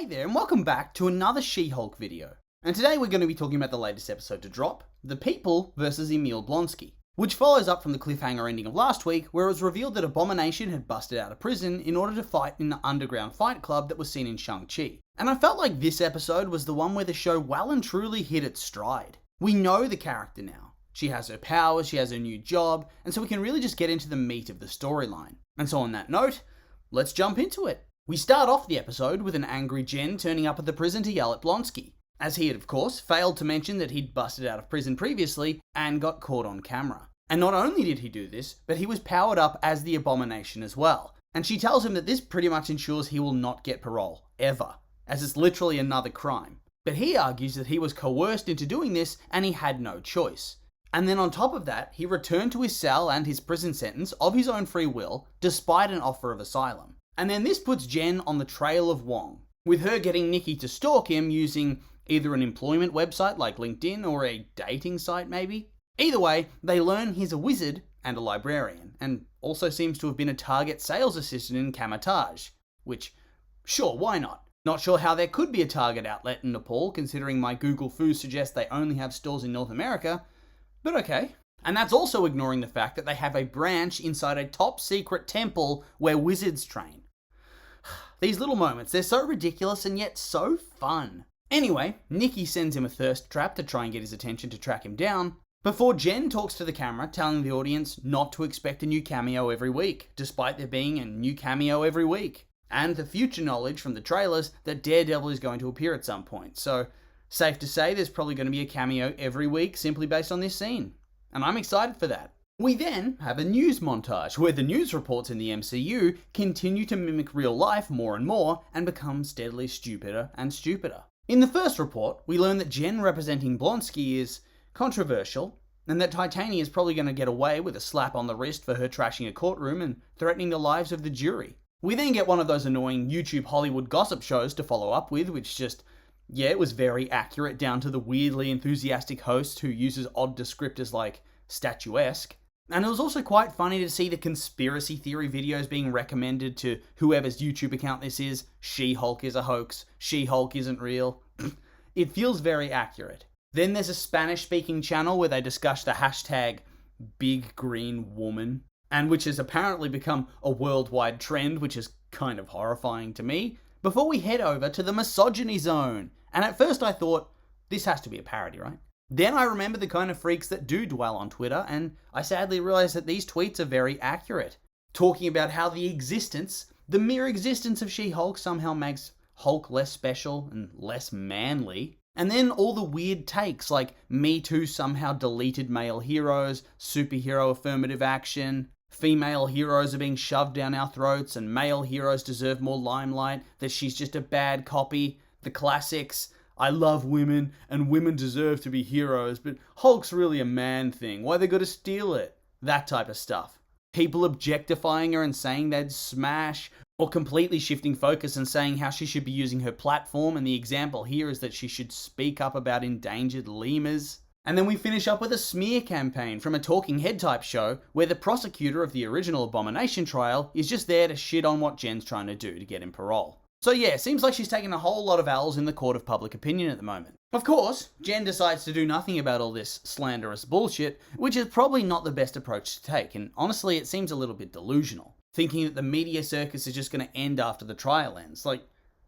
Hey there, and welcome back to another She-Hulk video. And today we're going to be talking about the latest episode to drop, The People versus Emil Blonsky, which follows up from the cliffhanger ending of last week, where it was revealed that Abomination had busted out of prison in order to fight in the underground fight club that was seen in Shang-Chi. And I felt like this episode was the one where the show well and truly hit its stride. We know the character now. She has her powers, she has her new job, and so we can really just get into the meat of the storyline. And so on that note, let's jump into it. We start off the episode with an angry Jen turning up at the prison to yell at Blonsky, as he had of course failed to mention that he'd busted out of prison previously and got caught on camera. And not only did he do this, but he was powered up as the Abomination as well. And she tells him that this pretty much ensures he will not get parole, ever, as it's literally another crime. But he argues that he was coerced into doing this and he had no choice. And then on top of that, he returned to his cell and his prison sentence of his own free will, despite an offer of asylum. And then this puts Jen on the trail of Wong, with her getting Nikki to stalk him using either an employment website like LinkedIn or a dating site maybe. Either way, they learn he's a wizard and a librarian, and also seems to have been a Target sales assistant in Camotage, which, sure, why not? Not sure how there could be a Target outlet in Nepal, considering my Google Foo suggests they only have stores in North America, but okay. And that's also ignoring the fact that they have a branch inside a top secret temple where wizards train. These little moments, they're so ridiculous and yet so fun. Anyway, Nikki sends him a thirst trap to try and get his attention to track him down, before Jen talks to the camera telling the audience not to expect a new cameo every week, despite there being a new cameo every week. And the future knowledge from the trailers that Daredevil is going to appear at some point, so safe to say there's probably going to be a cameo every week simply based on this scene. And I'm excited for that. We then have a news montage where the news reports in the MCU continue to mimic real life more and more and become steadily stupider and stupider. In the first report, we learn that Jen representing Blonsky is controversial and that Titania is probably going to get away with a slap on the wrist for her trashing a courtroom and threatening the lives of the jury. We then get one of those annoying YouTube Hollywood gossip shows to follow up with, which just, yeah, it was very accurate down to the weirdly enthusiastic host who uses odd descriptors like statuesque. And it was also quite funny to see the conspiracy theory videos being recommended to whoever's YouTube account this is. She-Hulk is a hoax. She-Hulk isn't real. It feels very accurate. Then there's a Spanish-speaking channel where they discuss the hashtag Big Green Woman, and which has apparently become a worldwide trend, which is kind of horrifying to me, before we head over to the misogyny zone. And at first I thought, this has to be a parody, right? Then I remember the kind of freaks that do dwell on Twitter, and I sadly realized that these tweets are very accurate. Talking about how the mere existence of She-Hulk somehow makes Hulk less special and less manly. And then all the weird takes like Me Too somehow deleted male heroes, superhero affirmative action, female heroes are being shoved down our throats, and male heroes deserve more limelight, that she's just a bad copy, the classics. I love women, and women deserve to be heroes, but Hulk's really a man thing. Why they gotta steal it? That type of stuff. People objectifying her and saying they'd smash, or completely shifting focus and saying how she should be using her platform, and the example here is that she should speak up about endangered lemurs. And then we finish up with a smear campaign from a talking head type show where the prosecutor of the original Abomination trial is just there to shit on what Jen's trying to do to get him parole. So yeah, seems like she's taking a whole lot of L's in the court of public opinion at the moment. Of course, Jen decides to do nothing about all this slanderous bullshit, which is probably not the best approach to take, and honestly it seems a little bit delusional, thinking that the media circus is just going to end after the trial ends. Like,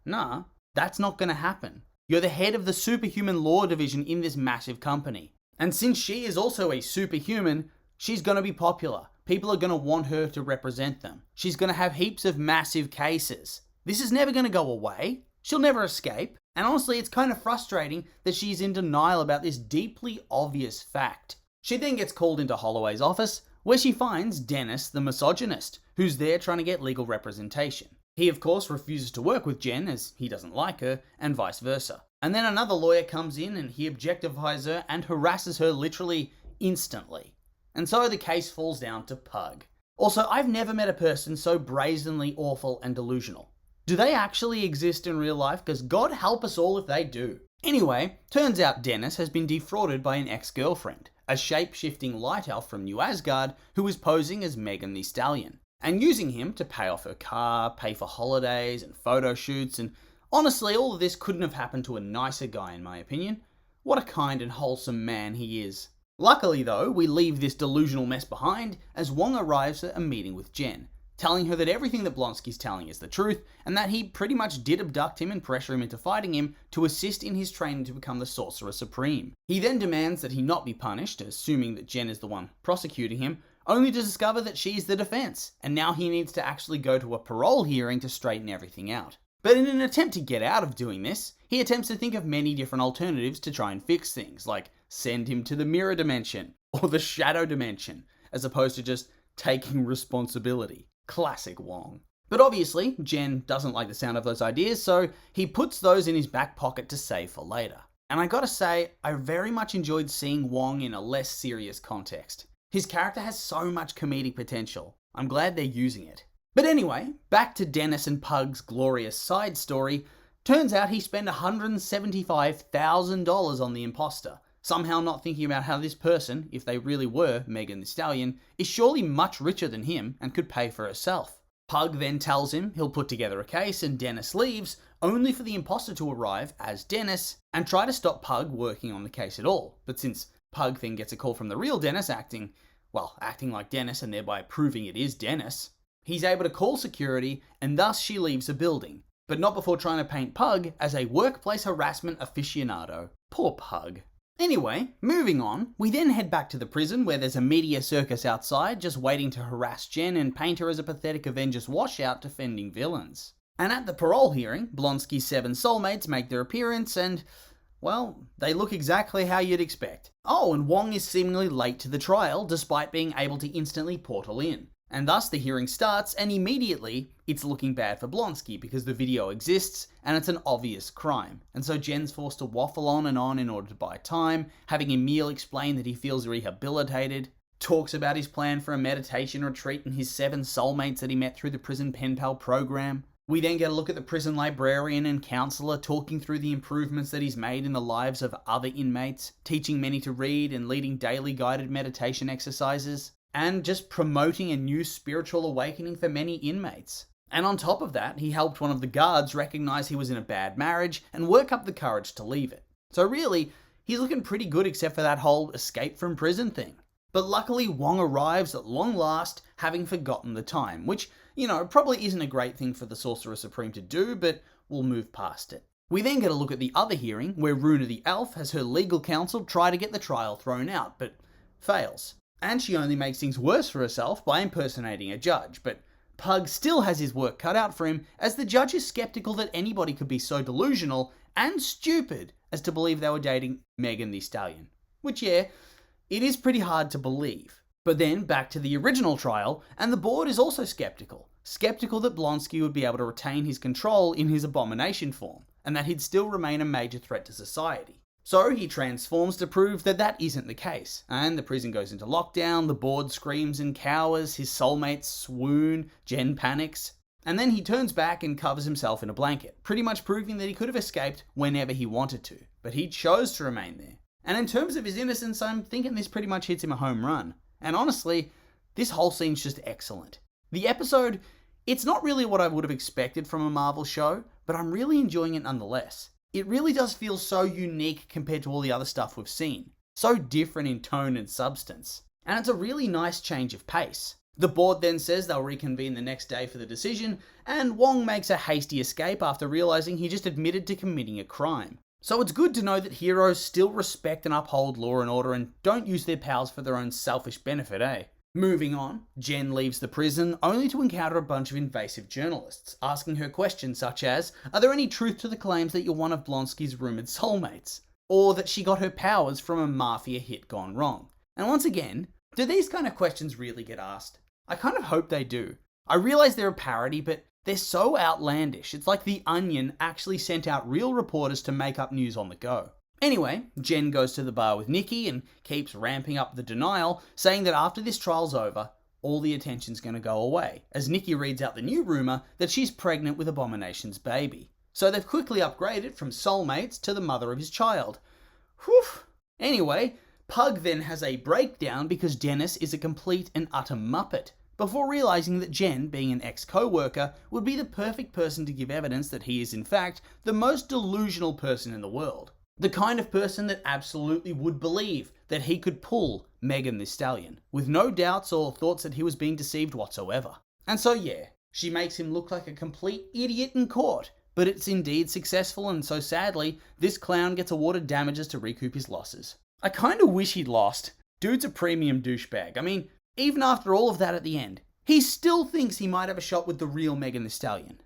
nah, that's not going to happen. You're the head of the superhuman law division in this massive company. And since she is also a superhuman, she's going to be popular. People are going to want her to represent them. She's going to have heaps of massive cases. This is never going to go away. She'll never escape. And honestly, it's kind of frustrating that she's in denial about this deeply obvious fact. She then gets called into Holloway's office, where she finds Dennis, the misogynist, who's there trying to get legal representation. He, of course, refuses to work with Jen as he doesn't like her, and vice versa. And then another lawyer comes in and he objectifies her and harasses her literally instantly. And so the case falls down to Pug. Also, I've never met a person so brazenly awful and delusional. Do they actually exist in real life? Because God help us all if they do. Anyway, turns out Dennis has been defrauded by an ex-girlfriend, a shape-shifting light elf from New Asgard who is posing as Megan Thee Stallion, and using him to pay off her car, pay for holidays and photo shoots, and Honestly, all of this couldn't have happened to a nicer guy in my opinion. What a kind and wholesome man he is. Luckily though, we leave this delusional mess behind as Wong arrives at a meeting with Jen, telling her that everything that Blonsky's telling is the truth, and that he pretty much did abduct him and pressure him into fighting him to assist in his training to become the Sorcerer Supreme. He then demands that he not be punished, assuming that Jen is the one prosecuting him, only to discover that she is the defense, and now he needs to actually go to a parole hearing to straighten everything out. But in an attempt to get out of doing this, he attempts to think of many different alternatives to try and fix things, like send him to the mirror dimension, or the shadow dimension, as opposed to just taking responsibility. Classic Wong. But obviously, Jen doesn't like the sound of those ideas, so he puts those in his back pocket to save for later. And I gotta say, I very much enjoyed seeing Wong in a less serious context. His character has so much comedic potential. I'm glad they're using it. But anyway, back to Dennis and Pug's glorious side story. Turns out he spent $175,000 on the imposter, somehow not thinking about how this person, if they really were Megan Thee Stallion, is surely much richer than him and could pay for herself. Pug then tells him he'll put together a case and Dennis leaves, only for the imposter to arrive as Dennis and try to stop Pug working on the case at all. But since Pug then gets a call from the real Dennis acting like Dennis and thereby proving it is Dennis, he's able to call security and thus she leaves the building, but not before trying to paint Pug as a workplace harassment aficionado. Poor Pug. Anyway, moving on, we then head back to the prison where there's a media circus outside just waiting to harass Jen and paint her as a pathetic Avengers washout defending villains. And at the parole hearing, Blonsky's 7 soulmates make their appearance and, well, they look exactly how you'd expect. Oh, and Wong is seemingly late to the trial despite being able to instantly portal in. And thus the hearing starts, and immediately it's looking bad for Blonsky because the video exists and it's an obvious crime. And so Jen's forced to waffle on in order to buy time, having Emil explain that he feels rehabilitated, talks about his plan for a meditation retreat and his 7 soulmates that he met through the prison pen pal program. We then get a look at the prison librarian and counsellor talking through the improvements that he's made in the lives of other inmates, teaching many to read and leading daily guided meditation exercises, and just promoting a new spiritual awakening for many inmates. And on top of that, he helped one of the guards recognize he was in a bad marriage and work up the courage to leave it. So really, he's looking pretty good except for that whole escape from prison thing. But luckily, Wong arrives at long last, having forgotten the time, which, probably isn't a great thing for the Sorcerer Supreme to do, but we'll move past it. We then get a look at the other hearing, where Runa the Elf has her legal counsel try to get the trial thrown out, but fails. And she only makes things worse for herself by impersonating a judge, but Pug still has his work cut out for him, as the judge is skeptical that anybody could be so delusional and stupid as to believe they were dating Megan Thee Stallion. Which, yeah, it is pretty hard to believe. But then back to the original trial, and the board is also skeptical. Skeptical that Blonsky would be able to retain his control in his abomination form, and that he'd still remain a major threat to society. So he transforms to prove that that isn't the case, and the prison goes into lockdown, the board screams and cowers, his soulmates swoon, Jen panics, and then he turns back and covers himself in a blanket, pretty much proving that he could have escaped whenever he wanted to, but he chose to remain there. And in terms of his innocence, I'm thinking this pretty much hits him a home run. And honestly, this whole scene's just excellent. The episode, it's not really what I would have expected from a Marvel show, but I'm really enjoying it nonetheless. It really does feel so unique compared to all the other stuff we've seen. So different in tone and substance. And it's a really nice change of pace. The board then says they'll reconvene the next day for the decision, and Wong makes a hasty escape after realizing he just admitted to committing a crime. So it's good to know that heroes still respect and uphold law and order and don't use their powers for their own selfish benefit, eh? Moving on, Jen leaves the prison only to encounter a bunch of invasive journalists, asking her questions such as, are there any truth to the claims that you're one of Blonsky's rumoured soulmates? Or that she got her powers from a mafia hit gone wrong? And once again, do these kind of questions really get asked? I kind of hope they do. I realise they're a parody, but they're so outlandish. It's like The Onion actually sent out real reporters to make up news on the go. Anyway, Jen goes to the bar with Nikki and keeps ramping up the denial, saying that after this trial's over, all the attention's going to go away, as Nikki reads out the new rumour that she's pregnant with Abomination's baby. So they've quickly upgraded from soulmates to the mother of his child. Whew. Anyway, Pug then has a breakdown because Dennis is a complete and utter muppet, before realizing that Jen, being an ex-co-worker, would be the perfect person to give evidence that he is in fact the most delusional person in the world. The kind of person that absolutely would believe that he could pull Megan Thee Stallion, with no doubts or thoughts that he was being deceived whatsoever. And so yeah, she makes him look like a complete idiot in court, but it's indeed successful, and so sadly, this clown gets awarded damages to recoup his losses. I kinda wish he'd lost. Dude's a premium douchebag. I mean, even after all of that at the end, he still thinks he might have a shot with the real Megan Thee Stallion.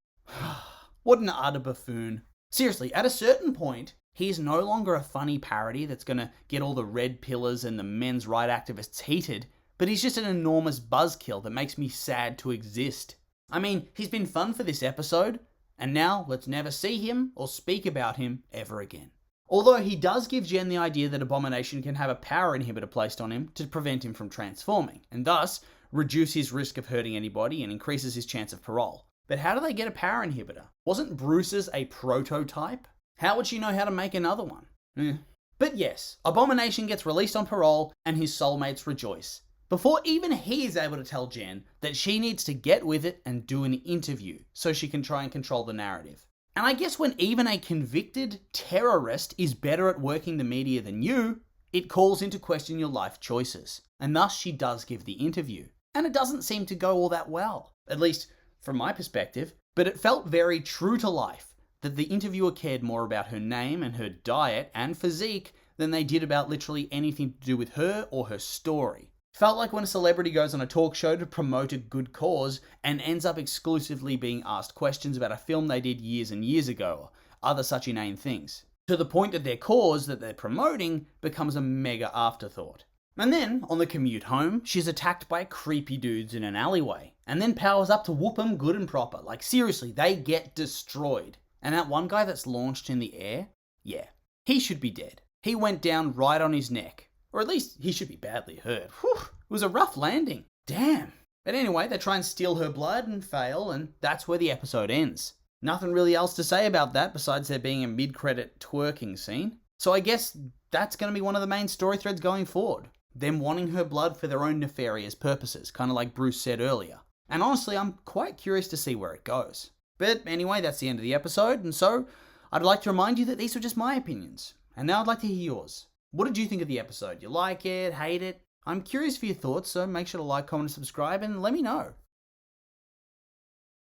What an utter buffoon. Seriously, at a certain point, he's no longer a funny parody that's gonna get all the red pillars and the men's right activists heated, but he's just an enormous buzzkill that makes me sad to exist. I mean, he's been fun for this episode, and now let's never see him or speak about him ever again. Although he does give Jen the idea that Abomination can have a power inhibitor placed on him to prevent him from transforming, and thus reduce his risk of hurting anybody and increases his chance of parole. But how do they get a power inhibitor? Wasn't Bruce's a prototype? How would she know how to make another one? But yes, Abomination gets released on parole and his soulmates rejoice, before even he is able to tell Jen that she needs to get with it and do an interview so she can try and control the narrative. And I guess when even a convicted terrorist is better at working the media than you, it calls into question your life choices. And thus she does give the interview. And it doesn't seem to go all that well, at least from my perspective, but it felt very true to life that the interviewer cared more about her name and her diet and physique than they did about literally anything to do with her or her story. Felt like when a celebrity goes on a talk show to promote a good cause and ends up exclusively being asked questions about a film they did years and years ago, or other such inane things, to the point that their cause that they're promoting becomes a mega afterthought. And then, on the commute home, she's attacked by creepy dudes in an alleyway, and then powers up to whoop them good and proper. Like seriously, they get destroyed. And that one guy that's launched in the air? Yeah, he should be dead. He went down right on his neck. Or at least he should be badly hurt. Whew, it was a rough landing. Damn. But anyway, they try and steal her blood and fail, and that's where the episode ends. Nothing really else to say about that besides there being a mid-credit twerking scene. So I guess that's going to be one of the main story threads going forward. Them wanting her blood for their own nefarious purposes, kind of like Bruce said earlier. And honestly, I'm quite curious to see where it goes. But anyway, that's the end of the episode, and so I'd like to remind you that these were just my opinions. And now I'd like to hear yours. What did you think of the episode? You like it? Hate it? I'm curious for your thoughts, so make sure to like, comment, and subscribe, and let me know.